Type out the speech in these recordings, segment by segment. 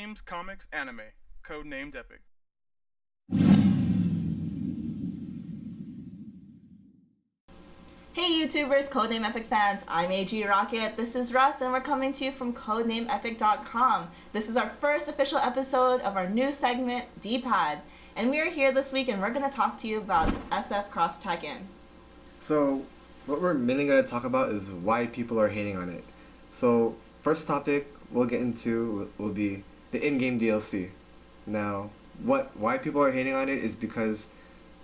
games, comics, anime. Codenamed Epic. Hey YouTubers, Codename Epic fans, I'm AG Rockett, this is Russ, and we're coming to you from CodenameEpic.com. This is our first official episode of our new segment, D-Pad, and we are here this week and we're going to talk to you about SF Cross Tekken. So, what we're mainly going to talk about is why people are hating on it. So, first topic we'll get into will be the in-game DLC. Now, why people are hating on it is because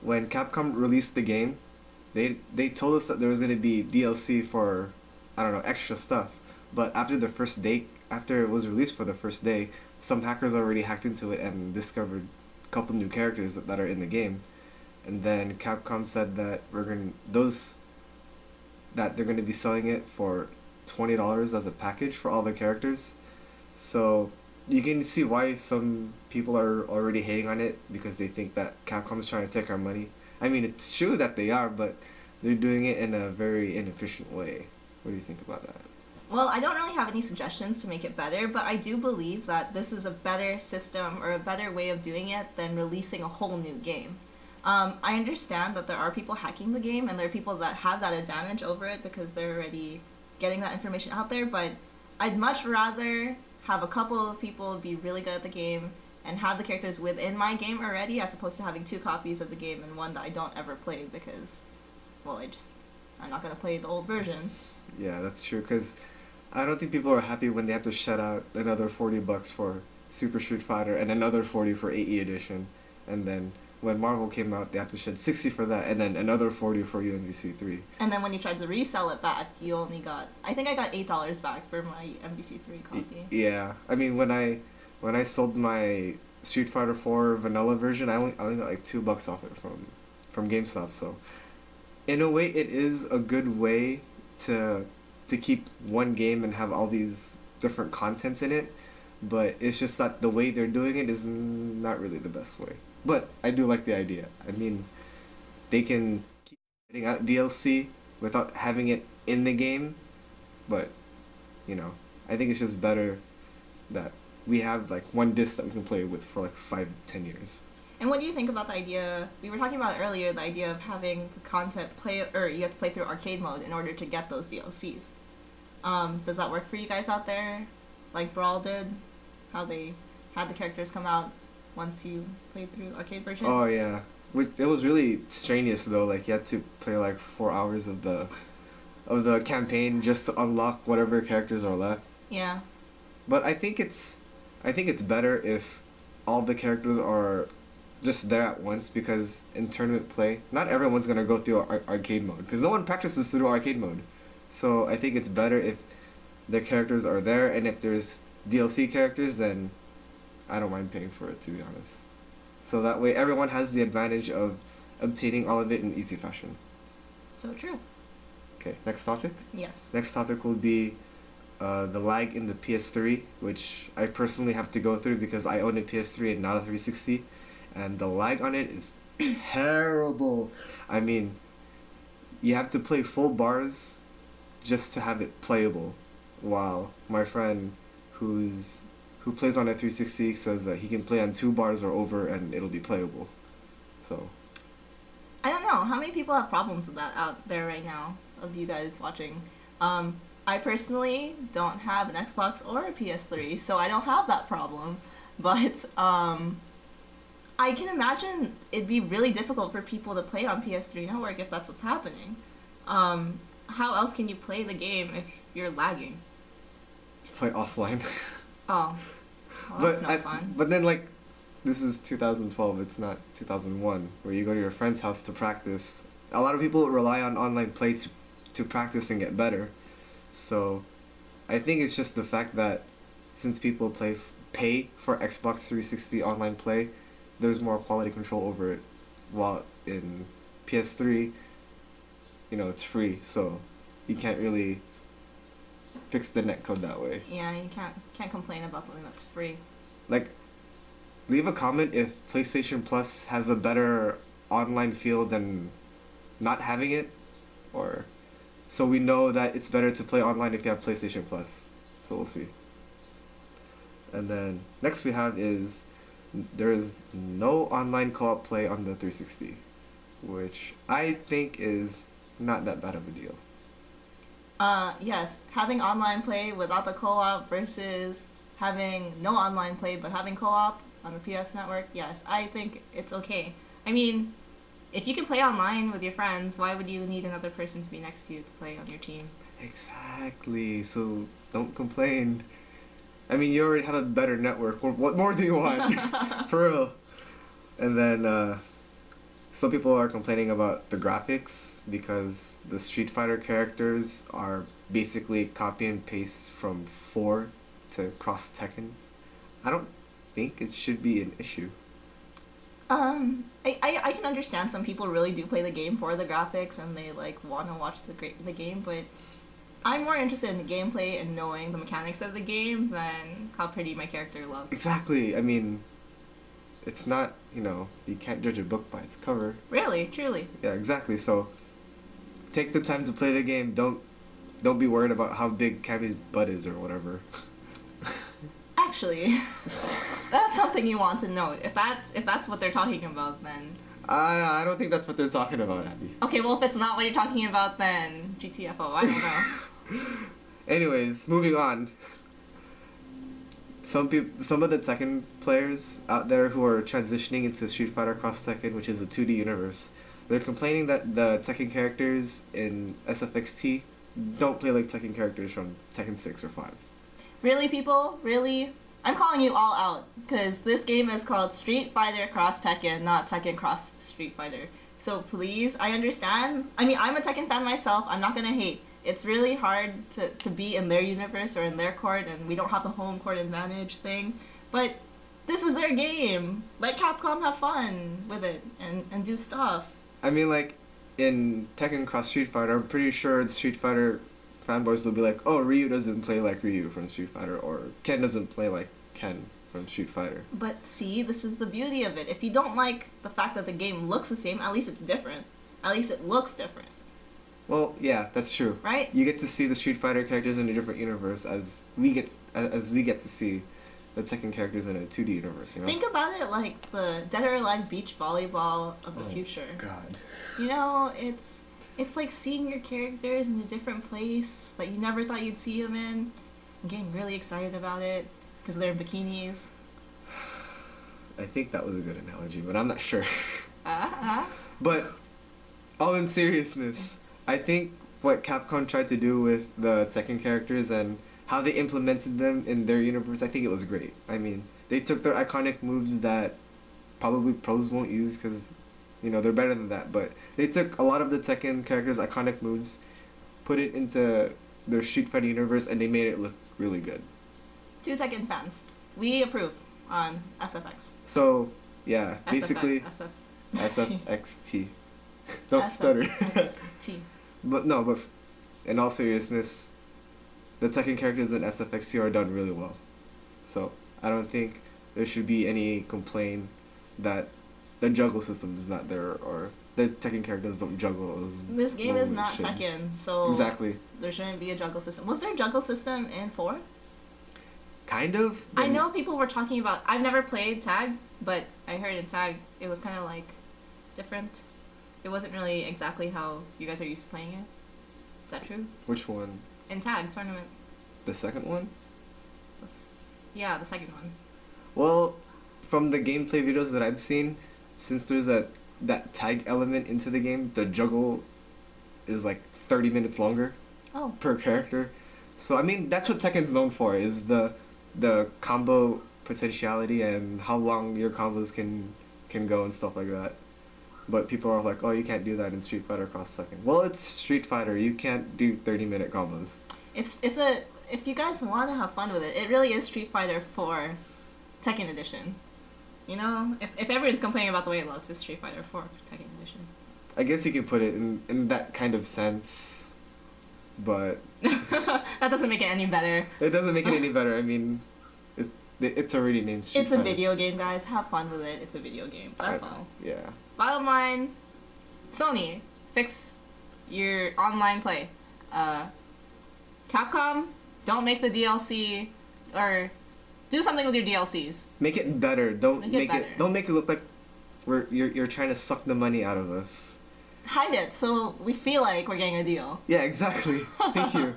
when Capcom released the game, they told us that there was going to be DLC for, I don't know, extra stuff. But after it was released for the first day, some hackers already hacked into it and discovered a couple new characters that are in the game. And then Capcom said that they're going to be selling it for $20 as a package for all the characters. So you can see why some people are already hating on it, because they think that Capcom is trying to take our money. I mean, it's true that they are, but they're doing it in a very inefficient way. What do you think about that? Well, I don't really have any suggestions to make it better, but I do believe that this is a better system or a better way of doing it than releasing a whole new game. I understand that there are people hacking the game and there are people that have that advantage over it because they're already getting that information out there, but I'd much rather have a couple of people be really good at the game and have the characters within my game already, as opposed to having two copies of the game and one that I don't ever play because, well, I'm not going to play the old version. Yeah, that's true, because I don't think people are happy when they have to shell out another $40 for Super Street Fighter and another 40 for AE Edition, and then when Marvel came out, they have to shed 60 for that, and then another 40 for UMVC 3. And then when you tried to resell it back, you only got, I think I got $8 back for my MVC 3 copy. Yeah, I mean, when I sold my Street Fighter 4 vanilla version, I only got like $2 off it from GameStop. So, in a way, it is a good way to keep one game and have all these different contents in it. But it's just that the way they're doing it is not really the best way. But I do like the idea. I mean, they can keep getting out DLC without having it in the game. But, I think it's just better that we have like one disc that we can play with for like 5-10 years. And what do you think about the idea, we were talking about earlier, the idea of having the content you have to play through arcade mode in order to get those DLCs. Does that work for you guys out there? Like Brawl did? How they had the characters come out once you played through arcade version? Oh yeah. It was really strenuous though, like you had to play like 4 hours of the campaign just to unlock whatever characters are left. Yeah. But I think it's better if all the characters are just there at once, because in tournament play, not everyone's going to go through arcade mode, because no one practices through arcade mode. So I think it's better if the characters are there, and if there's DLC characters, then I don't mind paying for it, to be honest. So that way everyone has the advantage of obtaining all of it in easy fashion. So true. Okay, next topic? Yes. Next topic will be the lag in the PS3, which I personally have to go through because I own a PS3 and not a 360, and the lag on it is terrible. I mean, you have to play full bars just to have it playable, while my friend who plays on a 360 says that he can play on 2 bars or over and it'll be playable. So I don't know, how many people have problems with that out there right now, of you guys watching? I personally don't have an Xbox or a PS3, so I don't have that problem. But I can imagine it'd be really difficult for people to play on PS3 Network if that's what's happening. How else can you play the game if you're lagging? play offline. Oh, well, that's no fun. But then, like, this is 2012, it's not 2001, where you go to your friend's house to practice. A lot of people rely on online play to practice and get better. So I think it's just the fact that since people pay for Xbox 360 online play, there's more quality control over it. While in PS3, it's free, so you can't really fix the netcode that way. Yeah, you can't complain about something that's free. Like, leave a comment if PlayStation Plus has a better online feel than not having it, or so we know that it's better to play online if you have PlayStation Plus. So we'll see. And then next we have is there is no online co-op play on the 360, which I think is not that bad of a deal. Yes, having online play without the co-op versus having no online play but having co-op on the PS Network, yes, I think it's okay. I mean, if you can play online with your friends, why would you need another person to be next to you to play on your team? Exactly. So don't complain. I mean, you already have a better network. What more do you want? For real. And then some people are complaining about the graphics because the Street Fighter characters are basically copy and paste from 4 to Cross Tekken. I don't think it should be an issue. I can understand some people really do play the game for the graphics and they like want to watch the game, but I'm more interested in the gameplay and knowing the mechanics of the game than how pretty my character looks. Exactly. I mean, it's not, you can't judge a book by its cover. Really, truly. Yeah, exactly. So take the time to play the game. Don't be worried about how big Cammy's butt is or whatever. Actually, that's something you want to know. If that's what they're talking about, then I don't think that's what they're talking about, Abby. okay. Well, if it's not what you're talking about, then GTFO. I don't know. Anyways, moving on. Some of the Tekken players out there who are transitioning into Street Fighter Cross Tekken, which is a 2D universe, they're complaining that the Tekken characters in SFXT don't play like Tekken characters from Tekken 6 or 5. Really, people? Really? I'm calling you all out, because this game is called Street Fighter Cross Tekken, not Tekken Cross Street Fighter. So please, I understand. I mean, I'm a Tekken fan myself. I'm not gonna hate. It's really hard to be in their universe or in their court, and we don't have the home court advantage thing. But this is their game. Let Capcom have fun with it and do stuff. I mean, like, in Tekken Cross Street Fighter, I'm pretty sure Street Fighter fanboys will be like, oh, Ryu doesn't play like Ryu from Street Fighter, or Ken doesn't play like Ken from Street Fighter. But see, this is the beauty of it. If you don't like the fact that the game looks the same, at least it's different. At least it looks different. Well, yeah, that's true. Right? You get to see the Street Fighter characters in a different universe as we get to see the Tekken characters in a 2D universe, Think about it like the Dead or Alive beach volleyball of the future. God. It's like seeing your characters in a different place that you never thought you'd see them in. I'm getting really excited about it because they're in bikinis. I think that was a good analogy, but I'm not sure. Uh-huh. But all in seriousness, I think what Capcom tried to do with the Tekken characters and how they implemented them in their universe, I think it was great. I mean, they took their iconic moves that probably pros won't use because, they're better than that. But they took a lot of the Tekken characters' iconic moves, put it into their Street Fighter universe, and they made it look really good. 2 Tekken fans. We approve on SFX. So, yeah, basically... SFX, SFXT. Don't stutter. SFXT. But in all seriousness, the Tekken characters in SFXT are done really well. So I don't think there should be any complaint that the juggle system is not there or the Tekken characters don't juggle as this game well is as not it should. Tekken, so Exactly. There shouldn't be a juggle system. Was there a juggle system in 4? Kind of. I know people were talking about... I've never played Tag, but I heard in Tag it was kind of like different. It wasn't really exactly how you guys are used to playing it. Is that true? Which one? In Tag Tournament. The second one? Yeah, the second one. Well, from the gameplay videos that I've seen, since there's that tag element into the game, the juggle is like 30 minutes longer per character. So I mean, that's what Tekken's known for, is the combo potentiality and how long your combos can go and stuff like that. But people are like, oh, you can't do that in Street Fighter Cross Tekken. Well, it's Street Fighter. You can't do 30-minute combos. If you guys want to have fun with it, it really is Street Fighter 4 Tekken Edition. If everyone's complaining about the way it looks, it's Street Fighter 4 Tekken Edition. I guess you can put it in that kind of sense, but... That doesn't make it any better. It doesn't make it any better. I mean, it's already named Street It's Fighter. a video game, guys. Have fun with it. It's a video game. That's all. Yeah. Bottom line, Sony, fix your online play. Capcom, don't make the DLC, or Do something with your DLCs. Make it better. Don't Make it make better. it. Don't make it look like you're trying to suck the money out of us. Hide it so we feel like we're getting a deal. Yeah, exactly. Thank you.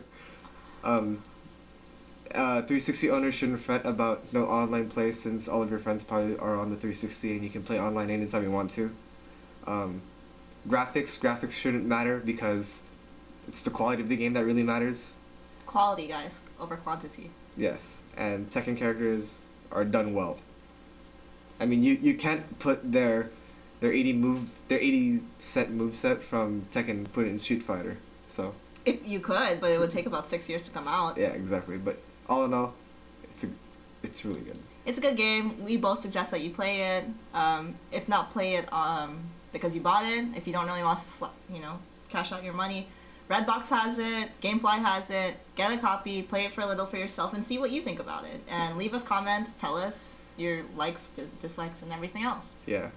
360 owners shouldn't fret about no online play since all of your friends probably are on the 360 and you can play online anytime you want to. Graphics shouldn't matter because it's the quality of the game that really matters. Quality, guys, over quantity. Yes, and Tekken characters are done well. I mean, you can't put their 80 set moveset from Tekken, put it in Street Fighter. So If you could, but it would take about 6 years to come out. yeah, exactly. But all in all, it's really good. It's a good game. We both suggest that you play it. If not, play it because you bought it. If you don't really want to, cash out your money, Redbox has it. GameFly has it. Get a copy. Play it for a little for yourself and see what you think about it. And leave us comments. Tell us your likes, dislikes, and everything else. Yeah.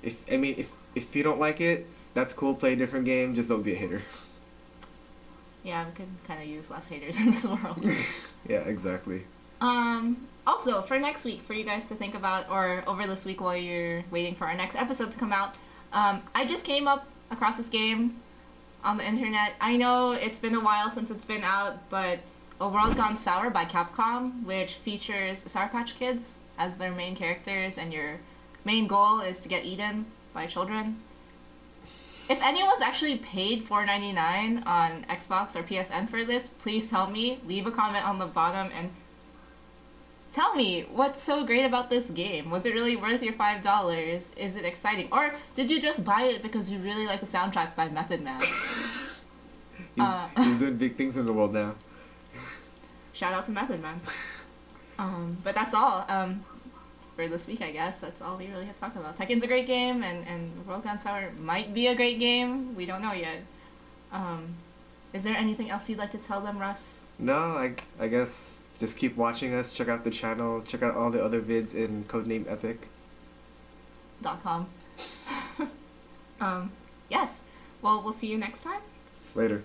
If you don't like it, that's cool. Play a different game. Just don't be a hater. Yeah, we could kind of use less haters in this world. Yeah, exactly. Also, for next week, for you guys to think about, or over this week while you're waiting for our next episode to come out, I just came across this game on the internet. I know it's been a while since it's been out, but A World Gone Sour by Capcom, which features Sour Patch Kids as their main characters, and your main goal is to get eaten by children. If anyone's actually paid $4.99 on Xbox or PSN for this, please tell me. Leave a comment on the bottom and tell me what's so great about this game. Was it really worth your $5? Is it exciting? Or did you just buy it because you really like the soundtrack by Method Man? He's doing big things in the world now. Shout out to Method Man. But that's all. For this week, I guess. That's all we really have to talk about. Tekken's a great game, and World Gone Sour might be a great game. We don't know yet. Is there anything else you'd like to tell them, Russ? No, I guess just keep watching us. Check out the channel. Check out all the other vids in Codenamed Epic. .com. Yes. Well, we'll see you next time. Later.